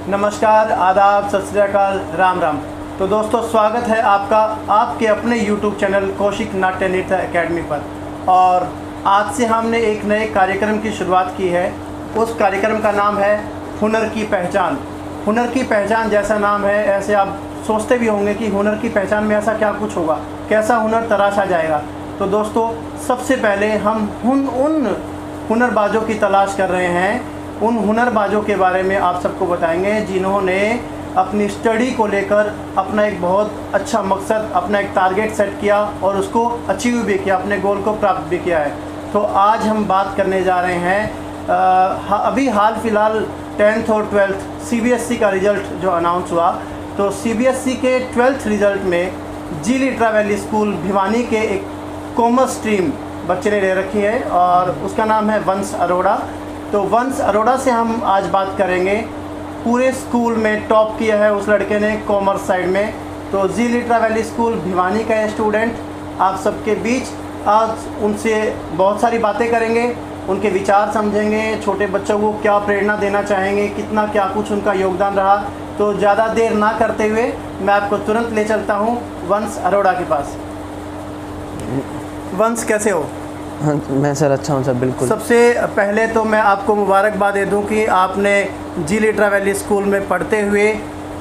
नमस्कार, आदाब, सत श्री अकाल, राम राम। तो दोस्तों, स्वागत है आपका आपके अपने YouTube चैनल कौशिक नाट्य नृत्य एकेडमी पर। और आज से हमने एक नए कार्यक्रम की शुरुआत की है। उस कार्यक्रम का नाम है हुनर की पहचान। हुनर की पहचान जैसा नाम है, ऐसे आप सोचते भी होंगे कि हुनर की पहचान में ऐसा क्या कुछ होगा, कैसा हुनर तराशा जाएगा। तो दोस्तों, सबसे पहले हम उन हुनरबाजों की तलाश कर रहे हैं। उन हुनरबाजों के बारे में आप सबको बताएंगे जिन्होंने अपनी स्टडी को लेकर अपना एक बहुत अच्छा मकसद, अपना एक टारगेट सेट किया और उसको अचीव भी किया, अपने गोल को प्राप्त भी किया है। तो आज हम बात करने जा रहे हैं अभी हाल फिलहाल 10th और 12th CBSE का रिज़ल्ट जो अनाउंस हुआ। तो CBSE के 12th रिज़ल्ट में जी लिट्रा वैली स्कूल भिवानी के एक कॉमर्स स्ट्रीम बच्चे ने ले रखी है और उसका नाम है वंश अरोड़ा। तो वंश अरोड़ा से हम आज बात करेंगे। पूरे स्कूल में टॉप किया है उस लड़के ने कॉमर्स साइड में। तो जी लिट्रा वैली स्कूल भिवानी का स्टूडेंट आप सबके बीच आज उनसे बहुत सारी बातें करेंगे, उनके विचार समझेंगे, छोटे बच्चों को क्या प्रेरणा देना चाहेंगे, कितना क्या कुछ उनका योगदान रहा। तो ज़्यादा देर ना करते हुए मैं आपको तुरंत ले चलता हूँ वंश अरोड़ा के पास। वंश, कैसे हो? हाँ, मैं सर अच्छा हूँ सर, बिल्कुल। सबसे पहले तो मैं आपको मुबारकबाद दे दूं कि आपने जी लिट्रा वैली स्कूल में पढ़ते हुए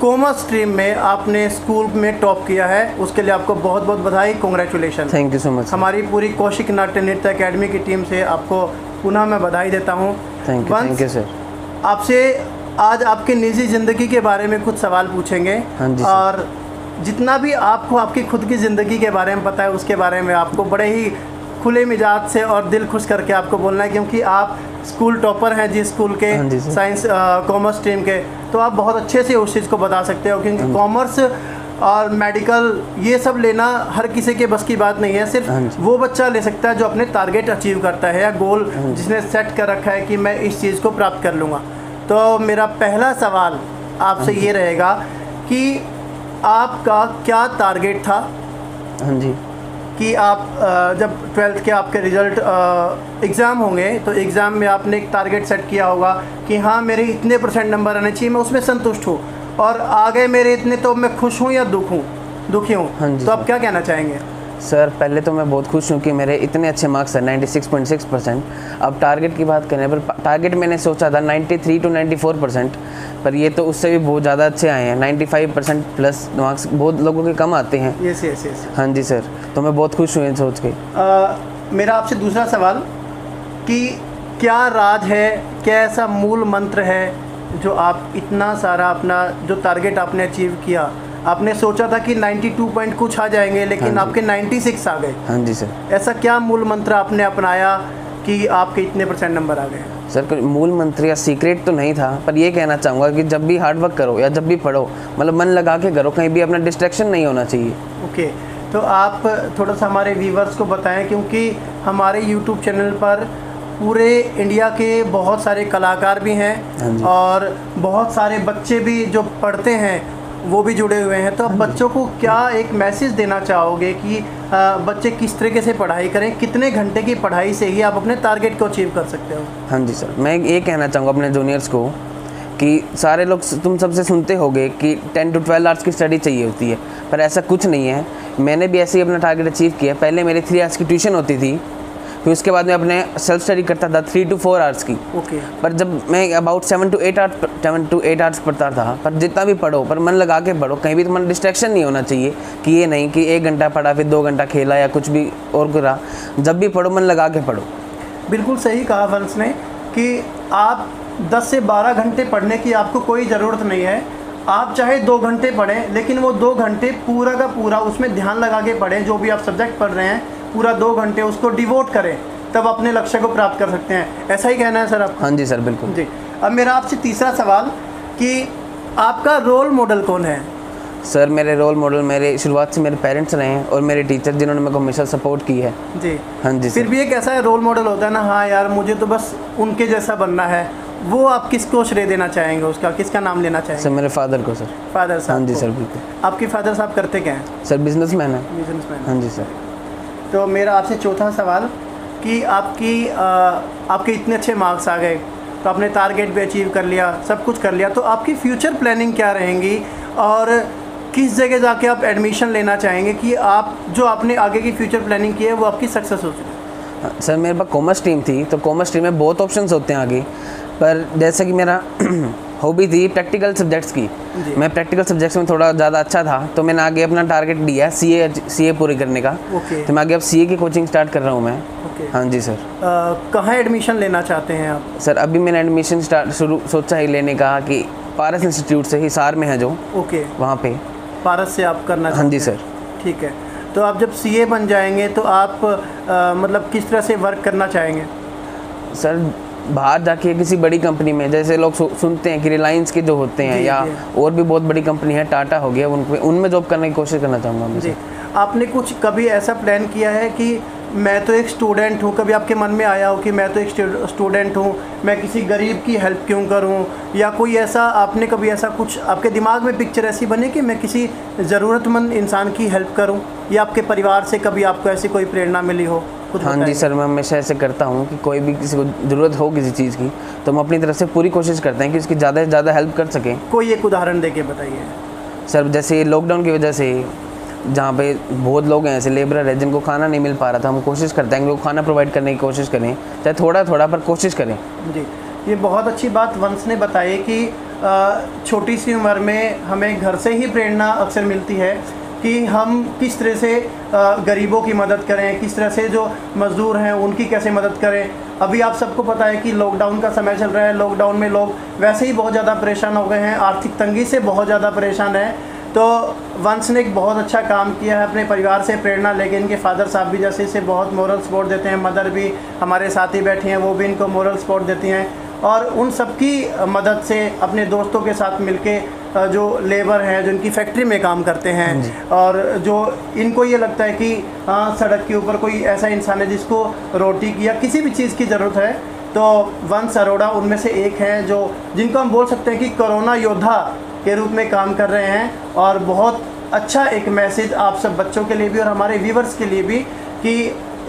कॉमर्स स्ट्रीम में आपने स्कूल में टॉप किया है। उसके लिए आपको बहुत बहुत बधाई, congratulation. Thank you so much. हमारी पूरी कौशिक नाट्य नृत्य एकेडमी की टीम से आपको पुनः मैं बधाई देता हूँ। Thank you sir. आपसे आज आपकी निजी ज़िंदगी के बारे में कुछ सवाल पूछेंगे। हाँ जी। और जितना भी आपको आपकी खुद की ज़िंदगी के बारे में पता है उसके बारे में आपको बड़े ही खुले मिजाज से और दिल खुश करके आपको बोलना है, क्योंकि आप स्कूल टॉपर हैं जी स्कूल के, साइंस कॉमर्स स्ट्रीम के। तो आप बहुत अच्छे से उस चीज़ को बता सकते हो, क्योंकि कॉमर्स और मेडिकल ये सब लेना हर किसी के बस की बात नहीं है। सिर्फ वो बच्चा ले सकता है जो अपने टारगेट अचीव करता है या गोल जिसने सेट कर रखा है कि मैं इस चीज़ को प्राप्त कर लूँगा। तो मेरा पहला सवाल आपसे ये रहेगा कि आपका क्या टारगेट था? हाँ जी। कि आप जब 12th के आपके रिज़ल्ट एग्ज़ाम होंगे तो एग्ज़ाम में आपने एक टारगेट सेट किया होगा कि हाँ मेरे इतने % नंबर आने चाहिए, मैं उसमें संतुष्ट हूँ, और आगे मेरे इतने, तो मैं खुश हूँ या दुखी हूँ? हाँ जी। तो आप क्या कहना चाहेंगे? सर, पहले तो मैं बहुत खुश हूँ कि मेरे इतने अच्छे मार्क्स हैं, 96.6%। अब टारगेट की बात करें पर टारगेट मैंने सोचा था 93 to 94%, पर ये तो उससे भी बहुत ज़्यादा अच्छे आए हैं। 95% प्लस मार्क्स बहुत लोगों के कम आते हैं। यस। हाँ जी सर, तो मैं बहुत खुश हूँ सोच के। मेरा आपसे दूसरा सवाल कि क्या राज है, क्या ऐसा मूल मंत्र है जो आप इतना सारा अपना जो टारगेट आपने अचीव किया, आपने सोचा था कि 92 पॉइंट कुछ आ जाएंगे लेकिन आपके 96 आ गए। हाँ जी सर। ऐसा क्या मूल मंत्र आपने अपनाया कि आपके इतने % नंबर आ गए? सर, कोई मूल मंत्र या सीक्रेट तो नहीं था, पर ये कहना चाहूँगा कि जब भी हार्ड वर्क करो या जब भी पढ़ो, मतलब मन लगा के करो, कहीं भी अपना डिस्ट्रैक्शन नहीं होना चाहिए। ओके, तो आप थोड़ा सा हमारे व्यूवर्स को बताएं, क्योंकि हमारे YouTube चैनल पर पूरे इंडिया के बहुत सारे कलाकार भी हैं और बहुत सारे बच्चे भी जो पढ़ते हैं वो भी जुड़े हुए हैं। तो आप बच्चों को क्या एक मैसेज देना चाहोगे कि बच्चे किस तरीके से पढ़ाई करें, कितने घंटे की पढ़ाई से ही आप अपने टारगेट को अचीव कर सकते हो? हाँ जी सर, मैं ये कहना चाहूँगा अपने जूनियर्स को कि सारे लोग, तुम सबसे सुनते होगे कि 10 to 12 आवर्स की स्टडी चाहिए होती है, पर ऐसा कुछ नहीं है। मैंने भी ऐसे ही अपना टारगेट अचीव किया। पहले मेरी 3 आवर्स की ट्यूशन होती थी, फिर उसके बाद मैं अपने सेल्फ स्टडी करता था 3 to 4 आवर्स की। ओके। पर जब मैं अबाउट 7 to 8 आवर्स पढ़ता था, पर जितना भी पढ़ो पर मन लगा के पढ़ो, कहीं भी तो मन डिस्ट्रैक्शन नहीं होना चाहिए कि ये नहीं कि 1 घंटा पढ़ा फिर 2 घंटा खेला या कुछ भी और करा। जब भी पढ़ो मन लगा के पढ़ो। बिल्कुल सही कहा वंश ने कि आप 10 से 12 घंटे पढ़ने की आपको कोई ज़रूरत नहीं है। आप चाहे 2 घंटे पढ़ें, लेकिन वो 2 घंटे पूरा का पूरा उसमें ध्यान लगा के पढ़ें। जो भी आप सब्जेक्ट पढ़ रहे हैं पूरा 2 घंटे उसको डिवोट करें, तब अपने लक्ष्य को प्राप्त कर सकते हैं। ऐसा ही कहना है सर आपको? हाँ जी सर, बिल्कुल जी। अब मेरा आपसे तीसरा सवाल कि आपका रोल मॉडल कौन है? सर, मेरे रोल मॉडल मेरे शुरुआत से मेरे पेरेंट्स रहे हैं और मेरे टीचर, जिन्होंने मेरे को हमेशा सपोर्ट की है। जी। हाँ जी। फिर भी एक ऐसा रोल मॉडल होता है ना, हाँ यार मुझे तो बस उनके जैसा बनना है, वो आप किसको श्रेय देना चाहेंगे? उसका किसका नाम लेना चाहेंगे? सर, मेरे फादर को सर। फादर साहब? हाँ जी सर, बिल्कुल। आपके फादर साहब करते क्या हैं? सर, बिजनेसमैन है। बिजनेसमैन? हाँ जी सर। तो मेरा आपसे चौथा सवाल कि आपके इतने अच्छे मार्क्स आ गए, तो तो आपने टारगेट भी अचीव कर लिया, सब कुछ कर लिया, तो आपकी फ्यूचर प्लानिंग क्या रहेंगी और किस जगह जाके आप एडमिशन लेना चाहेंगे कि आप जो आपने आगे की फ्यूचर प्लानिंग की है वो आपकी सक्सेस हो सके? सर मेरे पास कॉमर्स स्ट्रीम थी, तो कॉमर्स स्ट्रीम में बहुत ऑप्शंस होते हैं आगे, पर जैसे कि मेरा हॉबी थी प्रैक्टिकल सब्जेक्ट्स की, मैं प्रैक्टिकल सब्जेक्ट्स में थोड़ा ज़्यादा अच्छा था, तो मैंने आगे अपना टारगेट लिया सीए पूरी करने का। तो मैं आगे अब सीए की कोचिंग स्टार्ट कर रहा हूँ मैं। हाँ जी सर। कहाँ एडमिशन लेना चाहते हैं आप? सर अभी मैंने एडमिशन सोचा है लेने का कि पारस इंस्टीट्यूट से, हिसार में है जो, वहाँ पे पारस से आप करना चाहते हैं? हाँ जी सर। ठीक है, तो आप जब सीए बन जाएंगे तो आप मतलब किस तरह से वर्क करना चाहेंगे? सर बाहर जाके किसी बड़ी कंपनी में, जैसे लोग सुनते हैं कि रिलायंस के जो होते हैं या और भी बहुत बड़ी कंपनी है, टाटा हो गया, उनमें जॉब करने की कोशिश करना चाहूँगा मैं। जी, आपने कुछ कभी ऐसा प्लान किया है कि मैं तो एक स्टूडेंट हूँ, कभी आपके मन में आया हो कि मैं तो एक स्टूडेंट हूँ, मैं किसी गरीब की हेल्प क्यों करूँ, या कोई ऐसा आपने कभी ऐसा कुछ आपके दिमाग में पिक्चर ऐसी बनी कि मैं किसी ज़रूरतमंद इंसान की हेल्प करूँ, या आपके परिवार से कभी आपको ऐसी कोई प्रेरणा मिली हो? हाँ जी सर, मैं हमेशा ऐसे करता हूँ कि कोई भी किसी को ज़रूरत हो किसी चीज़ की, तो हम अपनी तरफ से पूरी कोशिश करते हैं कि उसकी ज़्यादा से ज़्यादा हेल्प कर सकें। कोई एक उदाहरण देके बताइए सर। जैसे लॉकडाउन की वजह से जहाँ पे बहुत लोग हैं ऐसे लेबरर है जिनको खाना नहीं मिल पा रहा था, हम कोशिश करते हैं कि वो खाना प्रोवाइड करने की कोशिश करें, चाहे थोड़ा थोड़ा पर कोशिश करें। जी, ये बहुत अच्छी बात वंश ने बताई कि छोटी सी उम्र में हमें घर से ही प्रेरणा अक्सर मिलती है कि हम किस तरह से गरीबों की मदद करें, किस तरह से जो मज़दूर हैं उनकी कैसे मदद करें। अभी आप सबको पता है कि लॉकडाउन का समय चल रहा है, लॉकडाउन में लोग वैसे ही बहुत ज़्यादा परेशान हो गए हैं, आर्थिक तंगी से बहुत ज़्यादा परेशान हैं। तो वंश ने एक बहुत अच्छा काम किया है, अपने परिवार से प्रेरणा लेके, इनके फादर साहब भी जैसे इसे बहुत मोरल सपोर्ट देते हैं, मदर भी हमारे साथ ही बैठी हैं, वो भी इनको मोरल सपोर्ट देती हैं, और उन सबकी मदद से अपने दोस्तों के साथ मिलके जो लेबर हैं, जो इनकी फैक्ट्री में काम करते हैं, और जो इनको ये लगता है कि हाँ सड़क के ऊपर कोई ऐसा इंसान है जिसको रोटी की या किसी भी चीज़ की ज़रूरत है, तो वंश अरोड़ा उनमें से एक हैं जो जिनको हम बोल सकते हैं कि कोरोना योद्धा के रूप में काम कर रहे हैं। और बहुत अच्छा एक मैसेज आप सब बच्चों के लिए भी और हमारे व्यूवर्स के लिए भी कि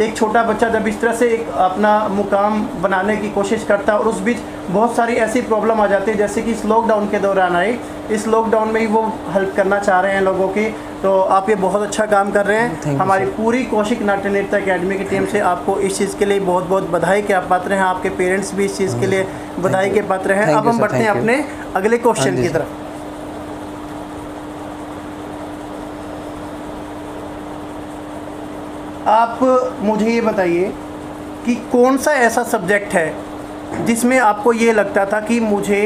एक छोटा बच्चा जब इस तरह से एक अपना मुकाम बनाने की कोशिश करता है और उस बीच बहुत सारी ऐसी प्रॉब्लम आ जाती है जैसे कि इस लॉकडाउन के दौरान आई, इस लॉकडाउन में ही वो हेल्प करना चाह रहे हैं लोगों की। तो आप ये बहुत अच्छा काम कर रहे हैं। हमारी पूरी कौशिक नाट्य नृत्य अकेडमी की टीम से आपको इस चीज़ के लिए बहुत बहुत बधाई के आप पात्र हैं, आपके पेरेंट्स भी इस चीज़ के लिए बधाई के पात्र हैं। अब हम बढ़ते हैं अपने अगले क्वेश्चन की तरफ। आप मुझे ये बताइए कि कौन सा ऐसा सब्जेक्ट है जिसमें आपको ये लगता था कि मुझे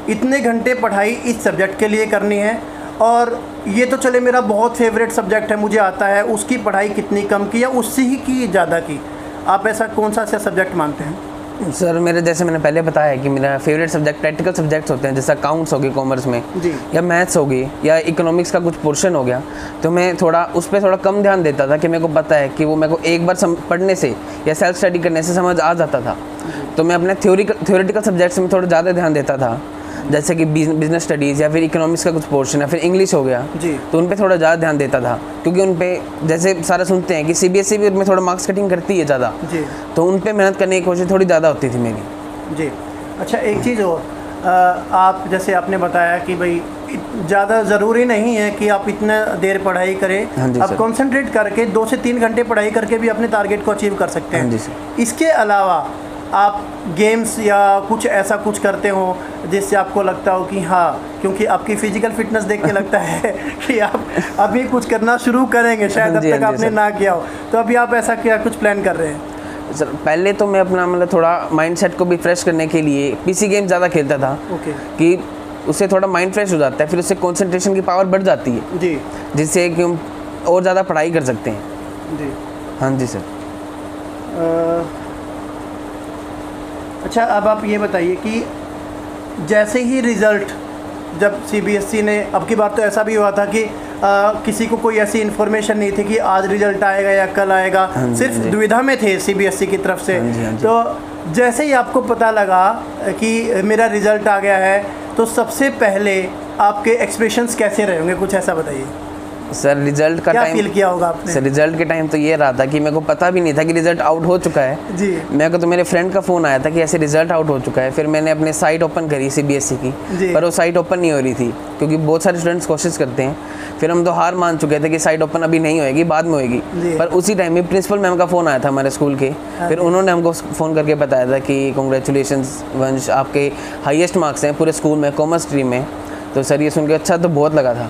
इतने घंटे पढ़ाई इस सब्जेक्ट के लिए करनी है, और ये तो चले मेरा बहुत फेवरेट सब्जेक्ट है, मुझे आता है, उसकी पढ़ाई कितनी कम की या उससे ही की ज़्यादा की? आप ऐसा कौन सा ऐसा सब्जेक्ट मानते हैं? सर मेरे जैसे मैंने पहले बताया है कि मेरा फेवरेट सब्जेक्ट प्रैक्टिकल सब्जेक्ट्स होते हैं, जैसे अकाउंट्स हो गई कॉमर्स में जी, या मैथ्स हो गई या इकोनॉमिक्स का कुछ पोर्शन हो गया, तो मैं थोड़ा उस पर थोड़ा कम ध्यान देता था कि मेरे को पता है कि वो मेरे को एक बार पढ़ने से या सेल्फ स्टडी करने से समझ आ जाता था। तो मैं अपने थ्योरेटिकल सब्जेक्ट्स में थोड़ा ज़्यादा ध्यान देता था, जैसे कि बिजनेस स्टडीज़ या फिर इकोनॉमिक्स का कुछ पोर्शन है, फिर इंग्लिश हो गया जी, तो उन पे थोड़ा ज़्यादा ध्यान देता था, क्योंकि उन पे जैसे सारा सुनते हैं कि सीबीएसई भी उनमें थोड़ा मार्क्स कटिंग करती है ज़्यादा, तो उन पे मेहनत करने की कोशिश थोड़ी ज़्यादा होती थी मेरी। जी, अच्छा एक चीज़ और, आप जैसे आपने बताया कि भाई ज़्यादा ज़रूरी नहीं है कि आप इतना देर पढ़ाई करें, आप कंसंट्रेट करके 2 से 3 घंटे पढ़ाई करके भी अपने टारगेट को अचीव कर सकते हैं। इसके अलावा आप गेम्स या कुछ ऐसा कुछ करते हो जिससे आपको लगता हो कि हाँ, क्योंकि आपकी फिजिकल फिटनेस देख के लगता है कि आप अभी कुछ करना शुरू करेंगे, शायद अब तक आपने ना किया हो, तो अभी आप ऐसा क्या कुछ प्लान कर रहे हैं? सर पहले तो मैं अपना मतलब थोड़ा माइंडसेट को भी फ्रेश करने के लिए पीसी गेम ज़्यादा खेलता था, कि उससे थोड़ा माइंड फ्रेश हो जाता है, फिर उससे कंसंट्रेशन की पावर बढ़ जाती है जी, जिससे कि हम और ज़्यादा पढ़ाई कर सकते हैं जी। हाँ जी सर। अच्छा अब आप ये बताइए कि जैसे ही रिज़ल्ट, जब सीबीएसई ने, अब की बार तो ऐसा भी हुआ था कि किसी को कोई ऐसी इन्फॉर्मेशन नहीं थी कि आज रिज़ल्ट आएगा या कल आएगा, सिर्फ दुविधा में थे सीबीएसई की तरफ से। तो जैसे ही आपको पता लगा कि मेरा रिज़ल्ट आ गया है, तो सबसे पहले आपके एक्सप्रेशंस कैसे रहे होंगे, कुछ ऐसा बताइए। सर रिजल्ट का क्या टाइम फील किया होगा आपने? सर रिजल्ट के टाइम तो ये रहा था कि मेरे को पता भी नहीं था कि रिजल्ट आउट हो चुका है जी। मेरे को तो मेरे फ्रेंड का फ़ोन आया था कि ऐसे रिजल्ट आउट हो चुका है। फिर मैंने अपने साइट ओपन करी CBSE की, पर वो साइट ओपन नहीं हो रही थी क्योंकि बहुत सारे स्टूडेंट्स कोशिश करते हैं। फिर हम तो हार मान चुके थे कि साइट ओपन अभी नहीं होएगी, बाद में होएगी। पर उसी टाइम में प्रिंसिपल मैम का फ़ोन आया था हमारे स्कूल के। फिर उन्होंने हमको फ़ोन करके बताया था कि कॉन्ग्रेचुलेशंस वंश, आपके हाईएस्ट मार्क्स हैं पूरे स्कूल में, कॉमर्स स्ट्रीम में। तो सर ये सुन के अच्छा तो बहुत लगा था।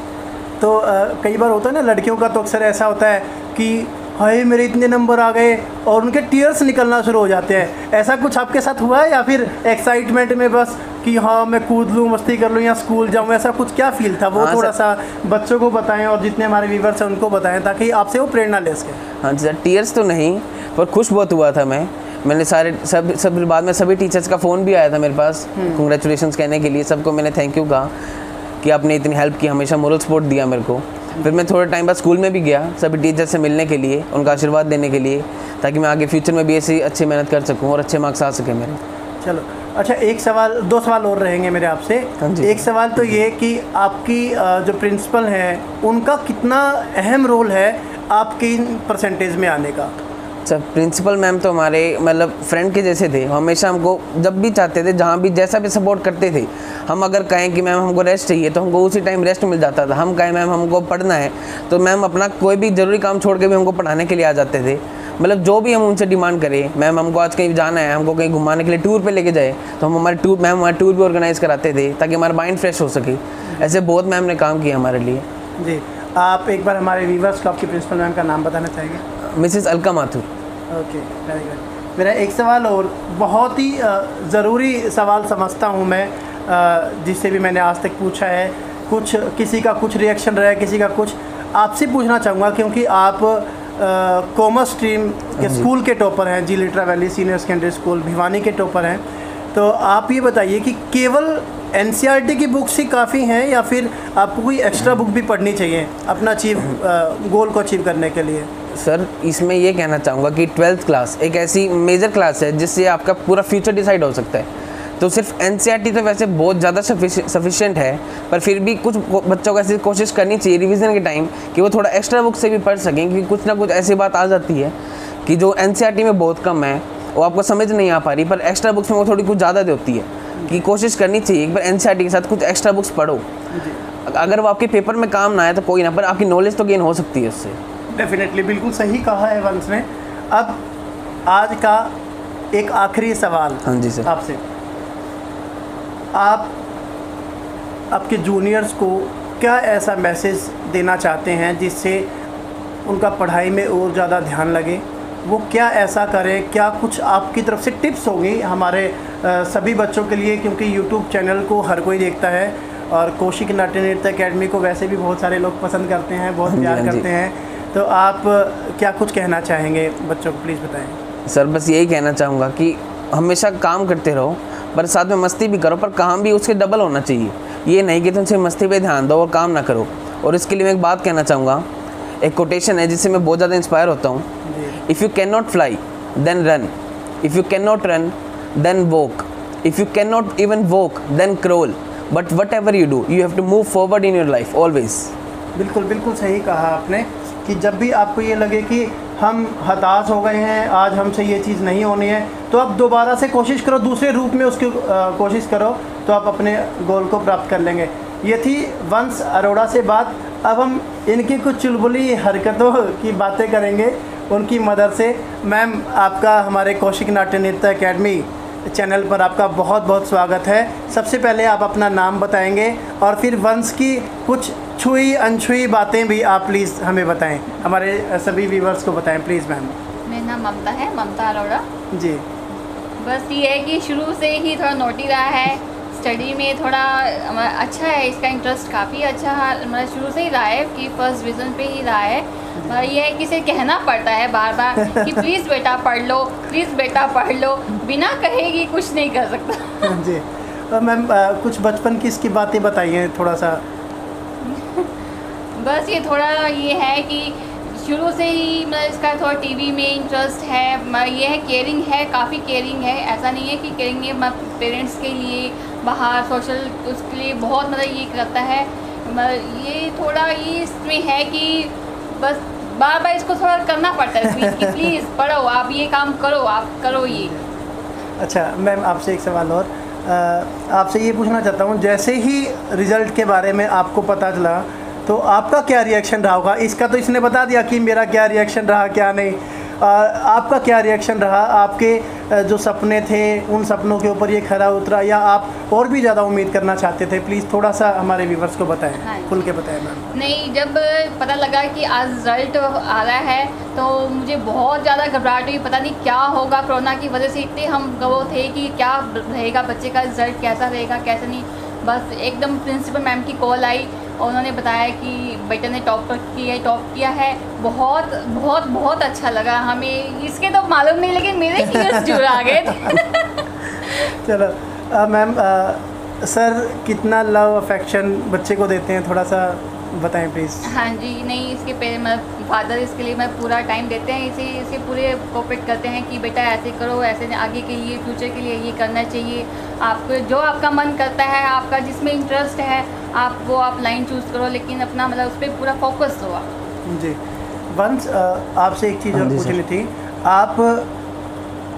तो कई बार होता है ना लड़कियों का, तो अक्सर ऐसा होता है कि हाय मेरे इतने नंबर आ गए और उनके टीयर्स निकलना शुरू हो जाते हैं। ऐसा कुछ आपके साथ हुआ है या फिर एक्साइटमेंट में बस कि हाँ मैं कूद लूँ, मस्ती कर लूँ या स्कूल जाऊँ, ऐसा कुछ क्या फील था? वो थोड़ा सा बच्चों को बताएं और जितने हमारे व्यूवर्स हैं उनको बताएं ताकि आपसे वो प्रेरणा ले सकें। हाँ जी सर, टीयर्स तो नहीं पर खुश बहुत हुआ था मैंने सब बाद में सभी टीचर्स का फ़ोन भी आया था मेरे पास कॉन्ग्रेचुलेशंस कहने के लिए। सबको मैंने थैंक यू कहा कि आपने इतनी हेल्प की, हमेशा मोरल सपोर्ट दिया मेरे को। फिर मैं थोड़े टाइम बाद स्कूल में भी गया सभी टीचर से मिलने के लिए, उनका आशीर्वाद देने के लिए, ताकि मैं आगे फ्यूचर में भी ऐसी अच्छी मेहनत कर सकूं और अच्छे मार्क्स आ सके मेरे। चलो अच्छा, एक सवाल, दो सवाल और रहेंगे मेरे आपसे। एक सवाल तो ये कि आपकी जो प्रिंसिपल हैं उनका कितना अहम रोल है आपके परसेंटेज में आने का? अच्छा, प्रिंसिपल मैम तो हमारे मतलब फ्रेंड के जैसे थे। हमेशा हमको जब भी चाहते थे, जहाँ भी जैसा भी सपोर्ट करते थे। हम अगर कहें कि मैम हमको रेस्ट चाहिए तो हमको उसी टाइम रेस्ट मिल जाता था। हम कहें मैम हमको पढ़ना है तो मैम अपना कोई भी ज़रूरी काम छोड़ के भी हमको पढ़ाने के लिए आ जाते थे। मतलब जो भी हम उनसे डिमांड करें, मैम हमको आज कहीं जाना है, हमको कहीं घुमाने के लिए टूर पे लेके जाए तो हम हमारे टूर भी ऑर्गेनाइज़ कराते थे ताकि हमारा माइंड फ्रेश हो सके। ऐसे बहुत मैम ने काम किया हमारे लिए। जी, आप एक बार हमारे व्यूवर्स को आपकी प्रिंसिपल मैम का नाम बताना चाहेंगे? Mrs Alka Mathur. Okay, very good. मेरा एक सवाल और, बहुत ही ज़रूरी सवाल समझता हूँ मैं, जिससे भी मैंने आज तक पूछा है, कुछ किसी का कुछ रिएक्शन रहा है, किसी का कुछ, आपसे पूछना चाहूँगा क्योंकि आप कॉमर्स स्ट्रीम के स्कूल के टॉपर हैं, जी Litera Valley senior secondary school Bhiwani के टॉपर हैं। तो आप ये बताइए कि केवल NCERT की बुक्स ही काफ़ी हैं या फिर आपको कोई एक्स्ट्रा बुक भी पढ़नी चाहिए अपना गोल को अचीव करने के लिए? सर इसमें ये कहना चाहूँगा कि 12th क्लास एक ऐसी मेजर क्लास है जिससे आपका पूरा फ्यूचर डिसाइड हो सकता है। तो सिर्फ NCERT तो वैसे बहुत ज़्यादा सफिशिएंट है, पर फिर भी कुछ बच्चों को ऐसी कोशिश करनी चाहिए रिवीजन के टाइम कि वो थोड़ा एक्स्ट्रा बुक से भी पढ़ सकें, क्योंकि कुछ ना कुछ ऐसी बात आ जाती है कि जो NCERT में बहुत कम है वो आपको समझ नहीं आ पा रही, पर एक्स्ट्रा बुक्स में वो थोड़ी कुछ ज़्यादा होती है। कि कोशिश करनी चाहिए एक बार NCERT के साथ कुछ एक्स्ट्रा बुक्स पढ़ो। अगर वो आपके पेपर में काम ना आए तो कोई ना, पर आपकी नॉलेज तो गेन हो सकती है उससे। डेफिनेटली, बिल्कुल सही कहा है वंश ने। अब आज का एक आखिरी सवाल। हाँ जी सर। आपसे, आप आपके जूनियर्स को क्या ऐसा मैसेज देना चाहते हैं जिससे उनका पढ़ाई में और ज़्यादा ध्यान लगे? वो क्या ऐसा करें, क्या कुछ आपकी तरफ से टिप्स होंगी हमारे सभी बच्चों के लिए, क्योंकि यूट्यूब चैनल को हर कोई देखता है और कौशिक नाट्य नृत्य अकेडमी को वैसे भी बहुत सारे लोग पसंद करते हैं, बहुत प्यार करते हैं। तो आप क्या कुछ कहना चाहेंगे बच्चों को, प्लीज़ बताएं। सर बस यही कहना चाहूँगा कि हमेशा काम करते रहो, पर साथ में मस्ती भी करो, पर काम भी उसके डबल होना चाहिए। ये नहीं कि तुम सिर्फ मस्ती पे ध्यान दो और काम ना करो। और इसके लिए मैं एक बात कहना चाहूँगा, एक कोटेशन है जिससे मैं बहुत ज़्यादा इंस्पायर होता हूँ। If you can not fly then run, if you can not run then walk, if you can not even walk then crawl, but whatever you do you have to move forward in your life always. बिल्कुल बिल्कुल सही कहा आपने कि जब भी आपको ये लगे कि हम हताश हो गए हैं, आज हमसे ये चीज़ नहीं होनी है, तो आप दोबारा से कोशिश करो, दूसरे रूप में उसकी कोशिश करो, तो आप अपने गोल को प्राप्त कर लेंगे। ये थी वंश अरोड़ा से बात। अब हम इनकी कुछ चुलबुली हरकतों की बातें करेंगे उनकी मदद से। मैम, आपका हमारे कौशिक नाट्य नृत्य अकेडमी चैनल पर आपका बहुत बहुत स्वागत है। सबसे पहले आप अपना नाम बताएंगे और फिर वंश की कुछ छुई अनछुई बातें भी आप प्लीज़ हमें बताएं, हमारे सभी व्यूवर्स को बताएं प्लीज़। मैम, मेरा नाम ममता है, ममता अरोड़ा जी। बस ये है कि शुरू से ही थोड़ा नोटी रहा है, स्टडी में थोड़ा अच्छा है, इसका इंटरेस्ट काफ़ी अच्छा है, मतलब शुरू से ही रहा है कि फर्स्ट डिवीज़न पे ही रहा है। ये है कि इसे कहना पड़ता है बार बार कि प्लीज़ बेटा पढ़ लो, प्लीज़ बेटा पढ़ लो, बिना कहे कि कुछ नहीं कर सकता। जी मैम, कुछ बचपन की इसकी बातें बताइए थोड़ा सा। बस ये थोड़ा ये है कि शुरू से ही मतलब इसका थोड़ा टीवी में इंटरेस्ट है। ये है केयरिंग है, काफ़ी केयरिंग है, ऐसा नहीं है कि केयरिंग है पेरेंट्स के लिए, बाहर सोशल उसके लिए बहुत मतलब ये करता है। ये थोड़ा ये इसमें है कि बस बार बार इसको थोड़ा करना पड़ता है कि प्लीज़ पढ़ो, आप ये काम करो, आप करो ये। अच्छा मैम, आपसे एक सवाल और, आपसे ये पूछना चाहता हूँ, जैसे ही रिज़ल्ट के बारे में आपको पता चला तो आपका क्या रिएक्शन रहा होगा? इसका तो इसने बता दिया कि मेरा क्या रिएक्शन रहा, क्या नहीं, आपका क्या रिएक्शन रहा? आपके जो सपने थे उन सपनों के ऊपर ये खरा उतरा, या आप और भी ज़्यादा उम्मीद करना चाहते थे? प्लीज़ थोड़ा सा हमारे व्यूवर्स को बताएं। हाँ। खुल के बताएं मैम। नहीं, जब पता लगा कि आज रिज़ल्ट आ रहा है तो मुझे बहुत ज़्यादा घबराहट हुई, पता नहीं क्या होगा। कोरोना की वजह से इतने हम वो थे कि क्या रहेगा, बच्चे का रिज़ल्ट कैसा रहेगा कैसा नहीं। बस एकदम प्रिंसिपल मैम की कॉल आई और उन्होंने बताया कि बेटा ने टॉप किया है। बहुत बहुत बहुत अच्छा लगा हमें, इसके तो मालूम नहीं लेकिन मेरे टीयर्स जुड़ आ गए थे। चलो मैम, सर कितना लव अफेक्शन बच्चे को देते हैं, थोड़ा सा बताएं प्लीज़। हाँ जी, नहीं इसके फादर इसके लिए मैं पूरा टाइम देते हैं, इसे पूरे कोऑपरेट करते हैं कि बेटा ऐसे करो, ऐसे आगे के लिए फ्यूचर के लिए ये करना चाहिए, आपको जो आपका मन करता है, आपका जिसमें इंटरेस्ट है आप लाइन चूज़ करो, लेकिन अपना मतलब उस पर पूरा फोकस हो आप। जी वंस, आपसे एक चीज़ और पूछनी थी, आप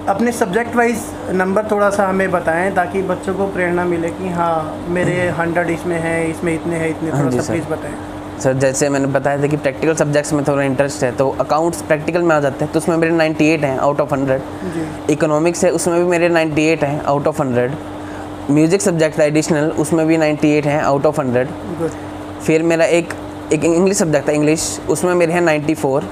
अपने सब्जेक्ट वाइज नंबर थोड़ा सा हमें बताएं ताकि बच्चों को प्रेरणा मिले कि हाँ मेरे 100 इसमें है, इसमें इतने हैं, इतने, थोड़ा सा प्लीज़ बताएं। सर जैसे मैंने बताया था कि प्रैक्टिकल सब्जेक्ट्स में थोड़ा इंटरेस्ट है, तो अकाउंट्स प्रैक्टिकल में आ जाते हैं, तो उसमें मेरे 98 हैं आउट ऑफ 100। जी। इकोनॉमिक्स है, उसमें भी मेरे 98 हैं आउट ऑफ 100। म्यूज़िक सब्जेक्ट है एडिशनल, उसमें भी 98 हैं आउट ऑफ 100। गुड। फिर मेरा एक इंग्लिश सब्जेक्ट है इंग्लिश, उसमें मेरे हैं 94।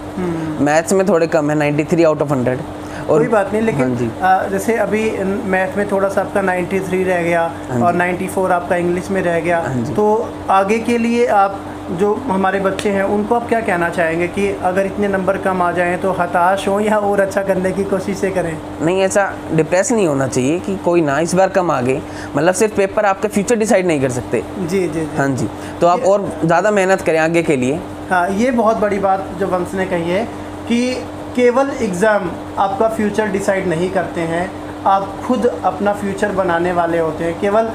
मैथ्स में थोड़े कम है, 93 आउट ऑफ 100। और कोई बात नहीं, लेकिन हाँ जैसे अभी मैथ में थोड़ा सा आपका 93 रह गया और 94 आपका इंग्लिश में रह गया, तो आगे के लिए आप जो हमारे बच्चे हैं उनको आप क्या कहना चाहेंगे कि अगर इतने नंबर कम आ जाएं तो हताश हों या और अच्छा करने की कोशिशें करें? नहीं, ऐसा डिप्रेस नहीं होना चाहिए कि कोई ना इस बार कम आ गए, मतलब सिर्फ पेपर आपका फ्यूचर डिसाइड नहीं कर सकते। जी जी जी। हाँ जी, तो आप और ज़्यादा मेहनत करें आगे के लिए। हाँ, ये बहुत बड़ी बात जो वंश ने कही है कि केवल एग्ज़ाम आपका फ्यूचर डिसाइड नहीं करते हैं, आप खुद अपना फ्यूचर बनाने वाले होते हैं। केवल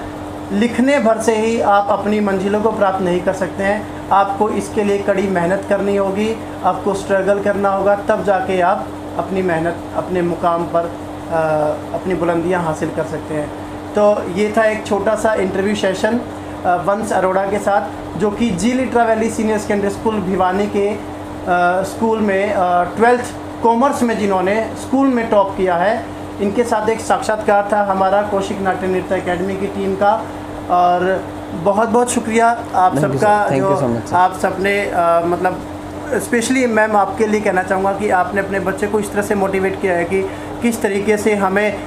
लिखने भर से ही आप अपनी मंजिलों को प्राप्त नहीं कर सकते हैं, आपको इसके लिए कड़ी मेहनत करनी होगी, आपको स्ट्रगल करना होगा, तब जाके आप अपनी मेहनत अपने मुकाम पर अपनी बुलंदियां हासिल कर सकते हैं। तो ये था एक छोटा सा इंटरव्यू सेशन वंश अरोड़ा के साथ, जो कि जी Litera Valley senior secondary school Bhiwani के स्कूल में 12th कॉमर्स में जिन्होंने स्कूल में टॉप किया है। इनके साथ एक साक्षात्कार था हमारा कौशिक नाट्य नृत्य एकेडमी की टीम का, और बहुत बहुत शुक्रिया आप सबका जो आप सबने मतलब स्पेशली मैम आपके लिए कहना चाहूँगा कि आपने अपने बच्चे को इस तरह से मोटिवेट किया है कि किस तरीके से हमें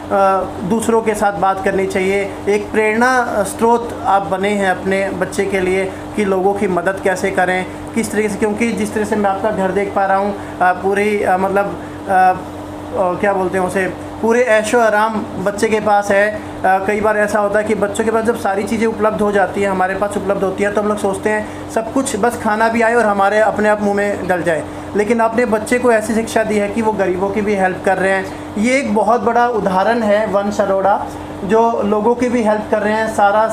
दूसरों के साथ बात करनी चाहिए। एक प्रेरणा स्रोत आप बने हैं अपने बच्चे के लिए कि लोगों की मदद कैसे करें, किस तरीके से, क्योंकि जिस तरह से मैं आपका घर देख पा रहा हूँ, पूरी मतलब क्या बोलते हैं उसे, पूरे ऐशो आराम बच्चे के पास है। कई बार ऐसा होता है कि बच्चों के पास जब सारी चीज़ें उपलब्ध हो जाती हैं, हमारे पास उपलब्ध होती हैं, तो हम लोग सोचते हैं सब कुछ बस खाना भी आए और हमारे अपने आप मुंह में डल जाए, लेकिन आपने बच्चे को ऐसी शिक्षा दी है कि वो गरीबों की भी हेल्प कर रहे हैं। ये एक बहुत बड़ा उदाहरण है वंश अरोड़ा, जो लोगों की भी हेल्प कर रहे हैं, सारा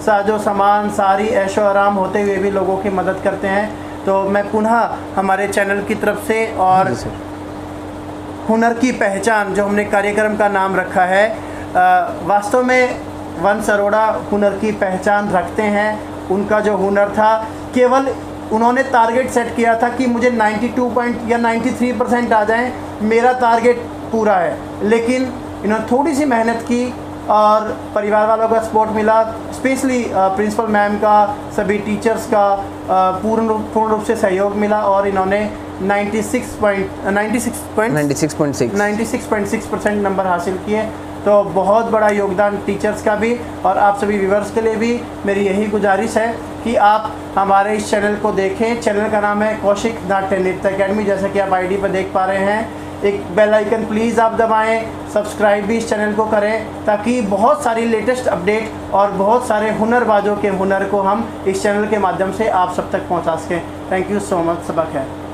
साजो सामान सारी ऐशो आराम होते हुए भी लोगों की मदद करते हैं। तो मैं पुनः हमारे चैनल की तरफ से और हुनर की पहचान जो हमने कार्यक्रम का नाम रखा है, वास्तव में वंश अरोड़ा हुनर की पहचान रखते हैं। उनका जो हुनर था, केवल उन्होंने टारगेट सेट किया था कि मुझे 92 या 93% आ जाएं, मेरा टारगेट पूरा है, लेकिन इन्होंने थोड़ी सी मेहनत की और परिवार वालों का सपोर्ट मिला, स्पेशली प्रिंसिपल मैम का, सभी टीचर्स का पूर्ण रूप से सहयोग मिला, और इन्होंने 96.6% नंबर हासिल किए। तो बहुत बड़ा योगदान टीचर्स का भी और आप सभी व्यूवर्स के लिए भी मेरी यही गुजारिश है कि आप हमारे इस चैनल को देखें। चैनल का नाम है कौशिक नाट्य नृत्य एकेडमी, जैसा कि आप आईडी पर देख पा रहे हैं। एक बेल आइकन प्लीज़ आप दबाएं, सब्सक्राइब भी इस चैनल को करें ताकि बहुत सारी लेटेस्ट अपडेट और बहुत सारे हुनरबाजों के हुनर को हम इस चैनल के माध्यम से आप सब तक पहुंचा सकें। Thank you so much. सबक है।